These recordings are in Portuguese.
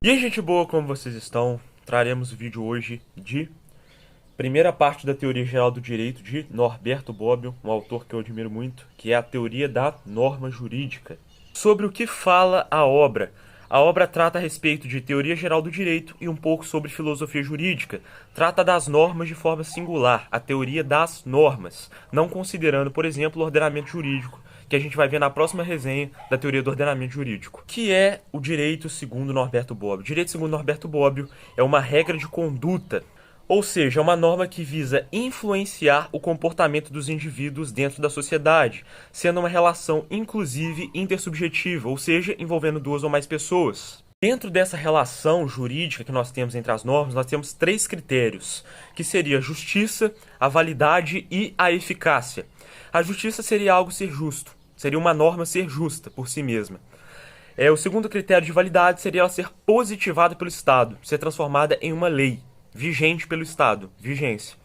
E aí, gente boa, como vocês estão? Traremos o vídeo hoje de primeira parte da teoria geral do direito de Norberto Bobbio, um autor que eu admiro muito, que é a teoria da norma jurídica. Sobre o que fala a obra? A obra trata a respeito de teoria geral do direito e um pouco sobre filosofia jurídica. Trata das normas de forma singular, a teoria das normas, não considerando, por exemplo, o ordenamento jurídico, que a gente vai ver na próxima resenha da teoria do ordenamento jurídico, que é o direito segundo Norberto Bobbio. O direito segundo Norberto Bobbio é uma regra de conduta, ou seja, é uma norma que visa influenciar o comportamento dos indivíduos dentro da sociedade, sendo uma relação inclusive intersubjetiva, ou seja, envolvendo duas ou mais pessoas. Dentro dessa relação jurídica que nós temos entre as normas, nós temos três critérios, que seria a justiça, a validade e a eficácia. A justiça seria algo ser justo, seria uma norma ser justa por si mesma. O segundo critério de validade seria ela ser positivada pelo Estado, ser transformada em uma lei, vigente pelo Estado, vigência.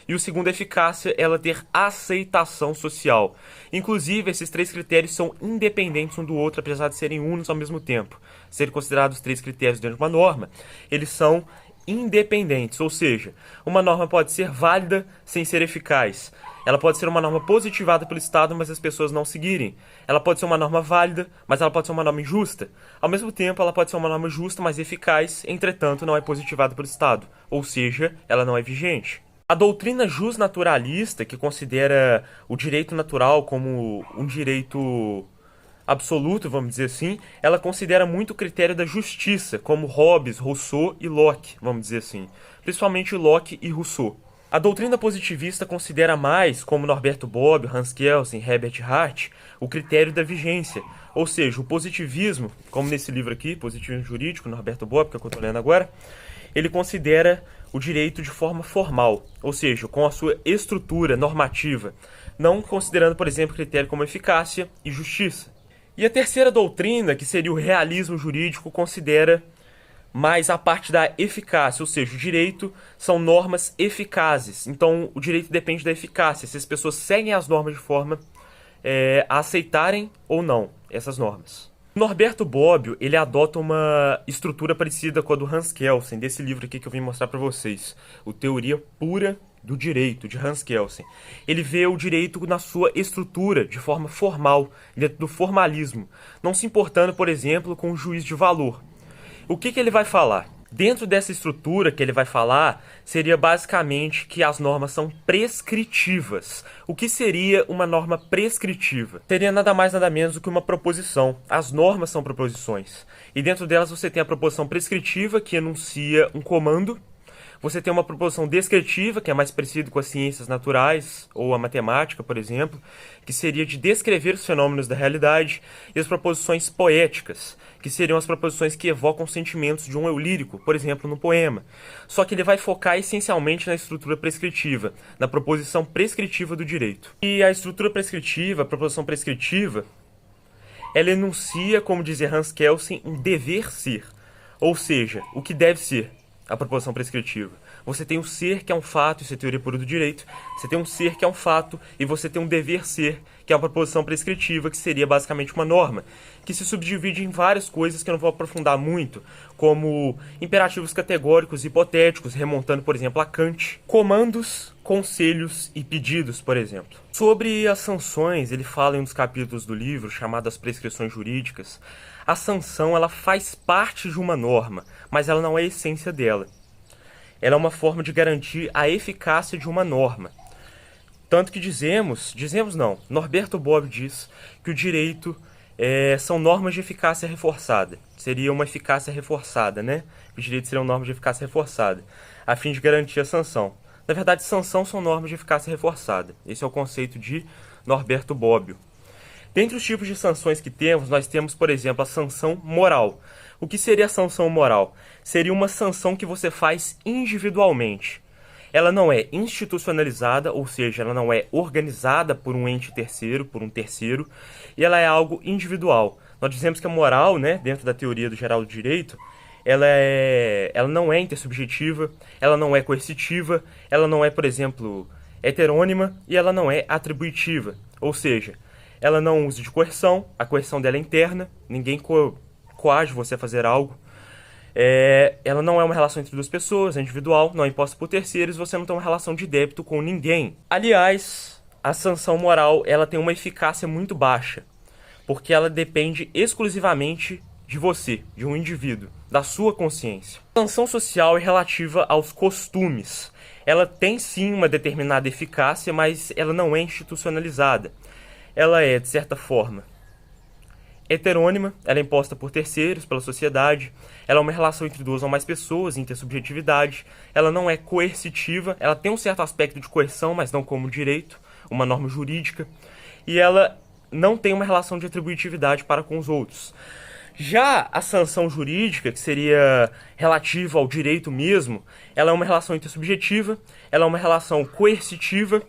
E o segundo, eficácia, ela ter aceitação social. Inclusive, esses três critérios são independentes um do outro, apesar de serem unos ao mesmo tempo. Serem considerados três critérios dentro de uma norma, eles são independentes, ou seja, uma norma pode ser válida sem ser eficaz. Ela pode ser uma norma positivada pelo Estado, mas as pessoas não seguirem. Ela pode ser uma norma válida, mas ela pode ser uma norma injusta. Ao mesmo tempo, ela pode ser uma norma justa, mas eficaz, entretanto, não é positivada pelo Estado. Ou seja, ela não é vigente. A doutrina justnaturalista, que considera o direito natural como um direito absoluto, vamos dizer assim, ela considera muito o critério da justiça, como Hobbes, Rousseau e Locke, vamos dizer assim. Principalmente Locke e Rousseau. A doutrina positivista considera mais, como Norberto Bobbio, Hans Kelsen, Herbert Hart, o critério da vigência. Ou seja, o positivismo, como nesse livro aqui, Positivismo Jurídico, Norberto Bobbio, que é o que eu estou lendo agora, ele considera o direito de forma formal, ou seja, com a sua estrutura normativa, não considerando, por exemplo, critério como eficácia e justiça. E a terceira doutrina, que seria o realismo jurídico, considera mais a parte da eficácia, ou seja, o direito são normas eficazes. Então, o direito depende da eficácia, se as pessoas seguem as normas de forma a aceitarem ou não essas normas. Norberto Bobbio, ele adota uma estrutura parecida com a do Hans Kelsen, desse livro aqui que eu vim mostrar para vocês, o Teoria Pura do Direito, de Hans Kelsen. Ele vê o direito na sua estrutura, de forma formal, dentro do formalismo, não se importando, por exemplo, com o juízo de valor. O que ele vai falar? Dentro dessa estrutura que ele vai falar, seria basicamente que as normas são prescritivas. O que seria uma norma prescritiva? Seria nada mais nada menos do que uma proposição. As normas são proposições. E dentro delas você tem a proposição prescritiva, que enuncia um comando. Você tem uma proposição descritiva, que é mais parecido com as ciências naturais, ou a matemática, por exemplo, que seria de descrever os fenômenos da realidade, e as proposições poéticas, que seriam as proposições que evocam sentimentos de um eu lírico, por exemplo, no poema. Só que ele vai focar essencialmente na estrutura prescritiva, na proposição prescritiva do direito. E a estrutura prescritiva, a proposição prescritiva, ela enuncia, como dizia Hans Kelsen, um dever ser, ou seja, o que deve ser. A proposição prescritiva. Você tem um ser que é um fato, isso é teoria pura do direito. Você tem um ser que é um fato e você tem um dever ser, que é a proposição prescritiva, que seria basicamente uma norma, que se subdivide em várias coisas que eu não vou aprofundar muito, como imperativos categóricos e hipotéticos, remontando, por exemplo, a Kant, comandos, conselhos e pedidos, por exemplo. Sobre as sanções, ele fala em um dos capítulos do livro, chamado As Prescrições Jurídicas. A sanção, ela faz parte de uma norma, mas ela não é a essência dela. Ela é uma forma de garantir a eficácia de uma norma. Tanto que dizemos não, Norberto Bobbio diz que o direito são normas de eficácia reforçada. Seria uma eficácia reforçada, né? O direito seriam normas de eficácia reforçada, a fim de garantir a sanção. Na verdade, sanção são normas de eficácia reforçada. Esse é o conceito de Norberto Bobbio. Dentre os tipos de sanções que temos, nós temos, por exemplo, a sanção moral. O que seria a sanção moral? Seria uma sanção que você faz individualmente. Ela não é institucionalizada, ou seja, ela não é organizada por um ente terceiro, por um terceiro, e ela é algo individual. Nós dizemos que a moral, né, dentro da teoria do geral do direito, ela não é intersubjetiva, ela não é coercitiva, ela não é, por exemplo, heterônima e ela não é atributiva. Ou seja, ela não usa de coerção, a coerção dela é interna, ninguém coage você a fazer algo. Ela não é uma relação entre duas pessoas, é individual, não é imposta por terceiros, você não tem uma relação de débito com ninguém. Aliás, a sanção moral ela tem uma eficácia muito baixa, porque ela depende exclusivamente de você, de um indivíduo, da sua consciência. A sanção social é relativa aos costumes. Ela tem sim uma determinada eficácia, mas ela não é institucionalizada. Ela é, de certa forma, heterônima, ela é imposta por terceiros, pela sociedade, ela é uma relação entre duas ou mais pessoas, intersubjetividade, ela não é coercitiva, ela tem um certo aspecto de coerção, mas não como direito, uma norma jurídica, e ela não tem uma relação de atributividade para com os outros. Já a sanção jurídica, que seria relativa ao direito mesmo, ela é uma relação intersubjetiva, ela é uma relação coercitiva,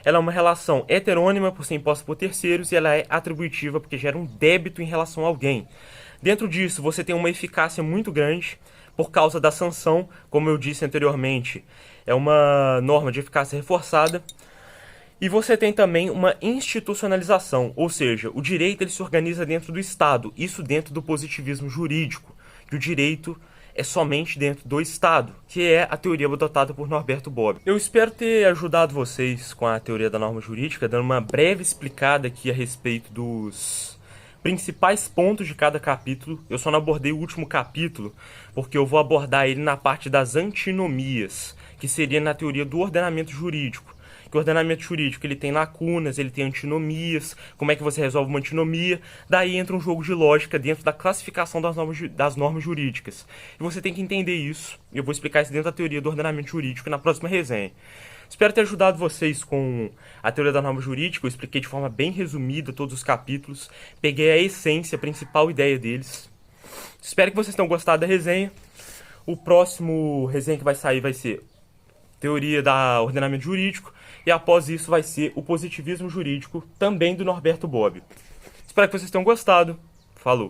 ela é uma relação heterônima por ser imposta por terceiros e ela é atributiva porque gera um débito em relação a alguém. Dentro disso, você tem uma eficácia muito grande por causa da sanção, como eu disse anteriormente, é uma norma de eficácia reforçada. E você tem também uma institucionalização, ou seja, o direito ele se organiza dentro do Estado, isso dentro do positivismo jurídico, que o direito é somente dentro do Estado, que é a teoria adotada por Norberto Bobbio. Eu espero ter ajudado vocês com a teoria da norma jurídica, dando uma breve explicada aqui a respeito dos principais pontos de cada capítulo. Eu só não abordei o último capítulo, porque eu vou abordar ele na parte das antinomias, que seria na teoria do ordenamento jurídico. Que o ordenamento jurídico ele tem lacunas, ele tem antinomias, como é que você resolve uma antinomia, daí entra um jogo de lógica dentro da classificação das normas jurídicas. E você tem que entender isso, e eu vou explicar isso dentro da teoria do ordenamento jurídico na próxima resenha. Espero ter ajudado vocês com a teoria da norma jurídica, eu expliquei de forma bem resumida todos os capítulos, peguei a essência, a principal ideia deles. Espero que vocês tenham gostado da resenha. O próximo resenha que vai sair vai ser teoria da ordenamento jurídico, e após isso vai ser o positivismo jurídico, também do Norberto Bobbio. Espero que vocês tenham gostado. Falou!